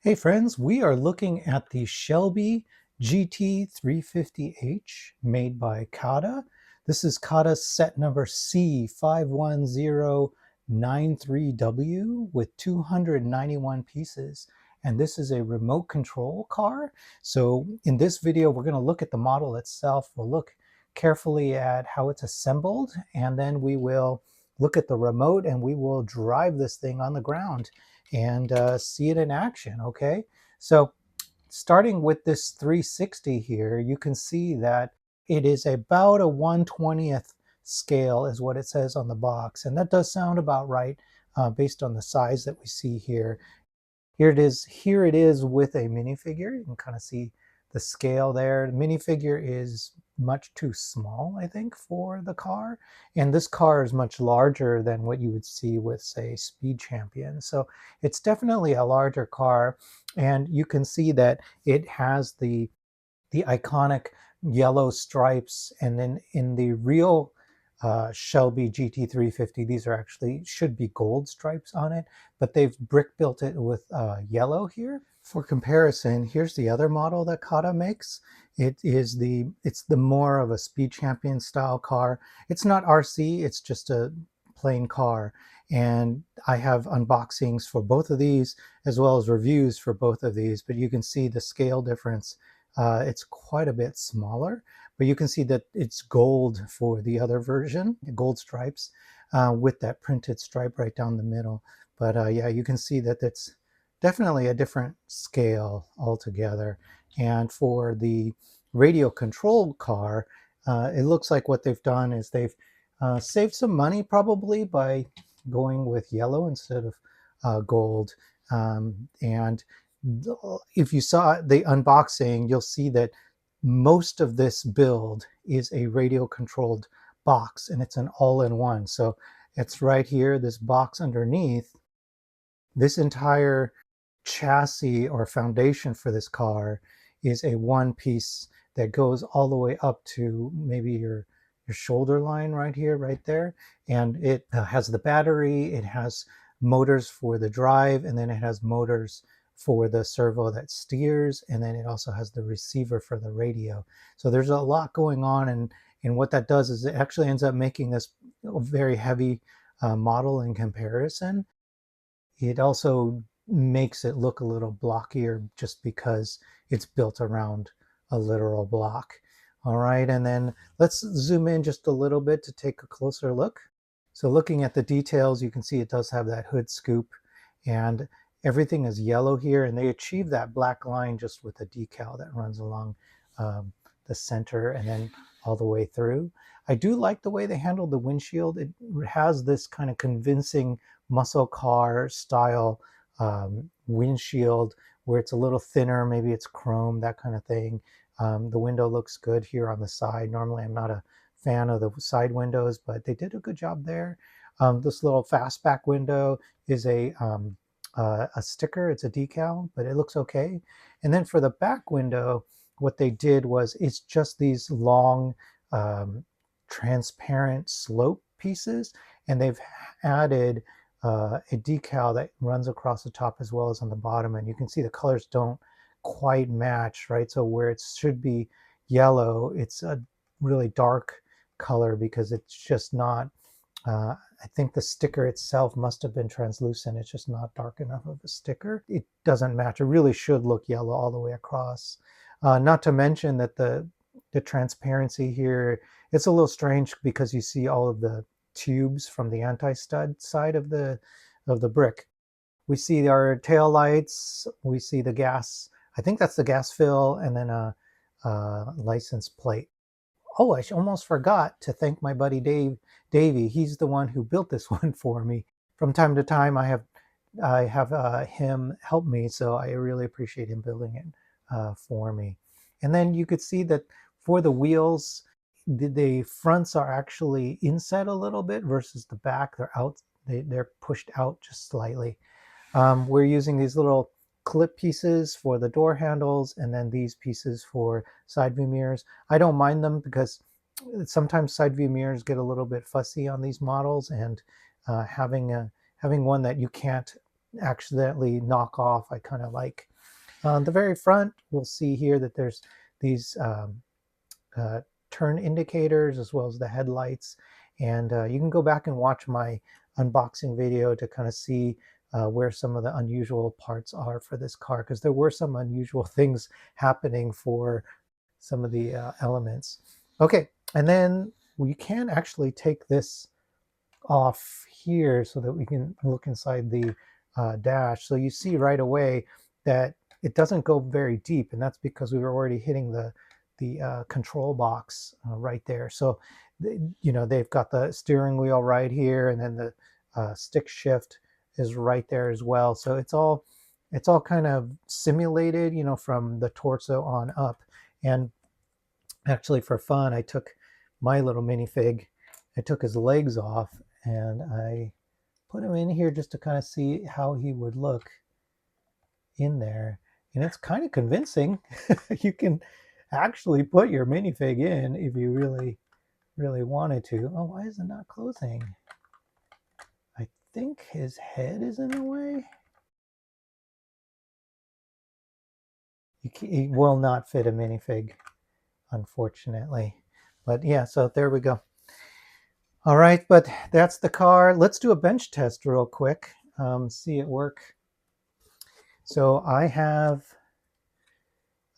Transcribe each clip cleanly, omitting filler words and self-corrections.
Hey friends, we are looking at the Shelby GT350H made by CaDA. This is CaDA set number C51093W with 291 pieces. And this is a remote control car. So in this video, we're going to look at the model itself. We'll look carefully at how it's assembled, and then we will look at the remote and we will drive this thing on the ground and see it in action. Okay, so starting with this 360 here, you can see that it is about a 1/20th scale is what it says on the box, and that does sound about right based on the size that we see here. Here it is with a minifigure. You can kind of see the scale there. The minifigure is much too small, I think, for the car. And this car is much larger than what you would see with, say, Speed Champion. So it's definitely a larger car. And you can see that it has the iconic yellow stripes. And then in the real Shelby GT350, these are actually should be gold stripes on it, but they've brick built it with yellow here. For comparison, here's the other model that CaDA makes. It's the more of a Speed Champion style car. It's not RC, it's just a plain car. And I have unboxings for both of these as well as reviews for both of these, but you can see the scale difference. It's quite a bit smaller, but you can see that it's gold for the other version, gold stripes, with that printed stripe right down the middle. But yeah, you can see that it's definitely a different scale altogether. And for the radio controlled car, it looks like what they've done is they've saved some money probably by going with yellow instead of gold. And if you saw the unboxing, you'll see that most of this build is a radio controlled box, and it's an all-in-one. So it's right here, this box underneath. This entire chassis or foundation for this car is a one piece that goes all the way up to maybe your shoulder line right here, right there. And it has the battery, it has motors for the drive, and then it has motors for the servo that steers, and then it also has the receiver for the radio. So there's a lot going on, and what that does is it actually ends up making this a very heavy model in comparison. It also makes it look a little blockier just because it's built around a literal block. All right, and then let's zoom in just a little bit to take a closer look. So looking at the details, you can see it does have that hood scoop, and everything is yellow here, and they achieve that black line just with a decal that runs along the center and then all the way through. I do like the way they handled the windshield. It has this kind of convincing muscle car style windshield where it's a little thinner, maybe it's chrome, that kind of thing. The window looks good here on the side. Normally I'm not a fan of the side windows, but they did a good job there. This little fastback window is a sticker, it's a decal, but it looks okay. And then for the back window, what they did was it's just these long transparent slope pieces, and they've added a decal that runs across the top as well as on the bottom, and you can see the colors don't quite match, right? So where it should be yellow, it's a really dark color because it's just not I think the sticker itself must have been translucent. It's just not dark enough of a sticker. It doesn't match. It really should look yellow all the way across. Not to mention that the transparency here, it's a little strange because you see all of the tubes from the anti-stud side of the brick. We see our tail lights, we see the gas, I think that's the gas fill, and then a license plate. Oh, I almost forgot to thank my buddy Davey. He's the one who built this one for me. From time to time, I have him help me, so I really appreciate him building it for me. And then you could see that for the wheels, the fronts are actually inset a little bit versus the back. They're out. They're pushed out just slightly. We're using these little clip pieces for the door handles, and then these pieces for side view mirrors. I don't mind them because sometimes side view mirrors get a little bit fussy on these models, and having one that you can't accidentally knock off. I kind of like. On the very front, we'll see here that there's these uh, turn indicators as well as the headlights. And you can go back and watch my unboxing video to kind of see where some of the unusual parts are for this car, because there were some unusual things happening for some of the elements. Okay, and then we can actually take this off here so that we can look inside the dash. So you see right away that it doesn't go very deep, and that's because we were already hitting the control box right there. So you know, they've got the steering wheel right here, and then the stick shift is right there as well. So it's all kind of simulated, you know, from the torso on up. And actually, for fun, I took my little minifig, I took his legs off and I put him in here just to kind of see how he would look in there. And it's kind of convincing. You can actually put your minifig in if you really, really wanted to. Oh, why is it not closing? I think his head is in the way. He will not fit a minifig, unfortunately. But yeah, so there we go. All right, but that's the car. Let's do a bench test real quick, see it work. So I have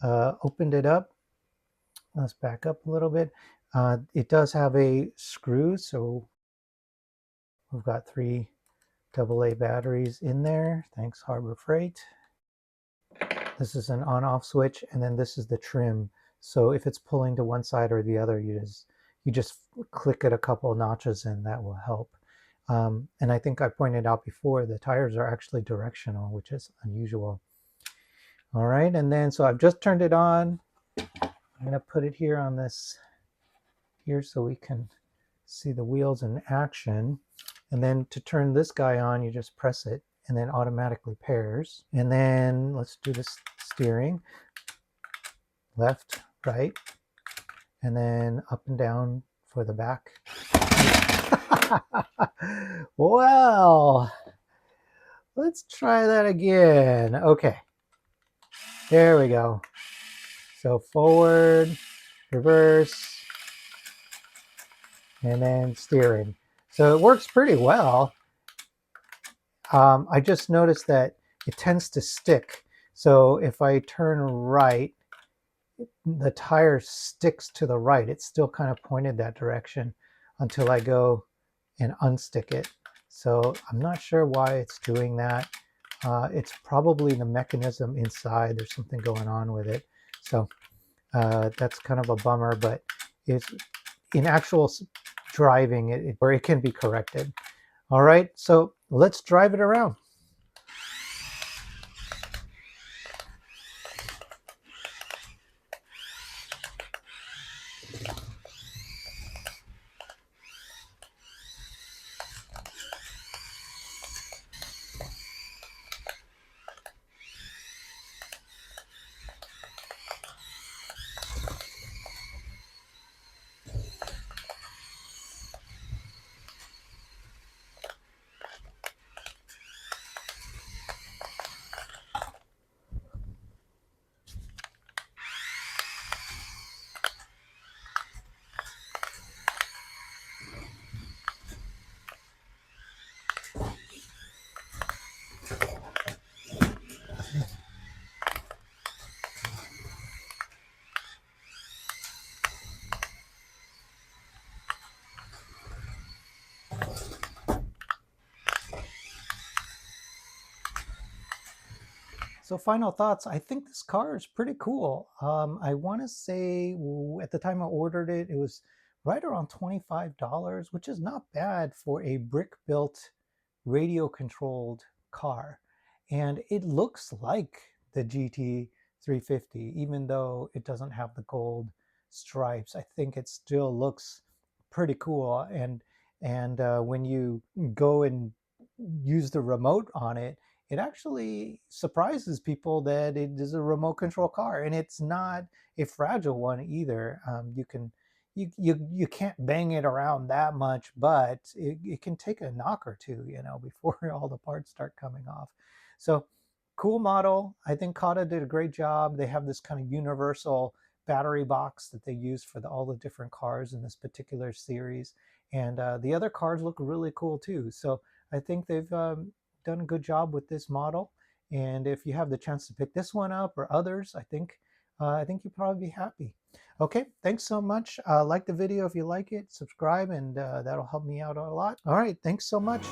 opened it up. Let's back up a little bit. It does have a screw, so we've got 3 AA batteries in there. Thanks, Harbor Freight. This is an on-off switch, and then this is the trim. So if it's pulling to one side or the other, you just click it a couple of notches and that will help. And I think I pointed out before, the tires are actually directional, which is unusual. All right, and then so I've just turned it on. I'm going to put it here on this here so we can see the wheels in action. And then to turn this guy on, you just press it and then automatically pairs. And then let's do this steering. Left, right, and then up and down for the back. Well, let's try that again. Okay, there we go. So forward, reverse, and then steering. So it works pretty well. I just noticed that it tends to stick. So if I turn right, the tire sticks to the right. It's still kind of pointed that direction until I go and unstick it. So I'm not sure why it's doing that. It's probably the mechanism inside. There's something going on with it. So that's kind of a bummer, but it's in actual driving, it can be corrected. All right, so let's drive it around. So final thoughts, I think this car is pretty cool. I want to say at the time I ordered it, it was right around $25, which is not bad for a brick-built radio-controlled car. And it looks like the GT350, even though it doesn't have the gold stripes. I think it still looks pretty cool. And when you go and use the remote on it, it actually surprises people that it is a remote control car, and it's not a fragile one either. you can't bang it around that much, but it can take a knock or two, you know, before all the parts start coming off. So cool model. I think CaDA did a great job. They have this kind of universal battery box that they use for all the different cars in this particular series. And the other cars look really cool too. So I think they've done a good job with this model. And if you have the chance to pick this one up or others, I think you'll probably be happy. Okay, thanks so much. Like the video if you like it, subscribe, and that'll help me out a lot. All right, thanks so much.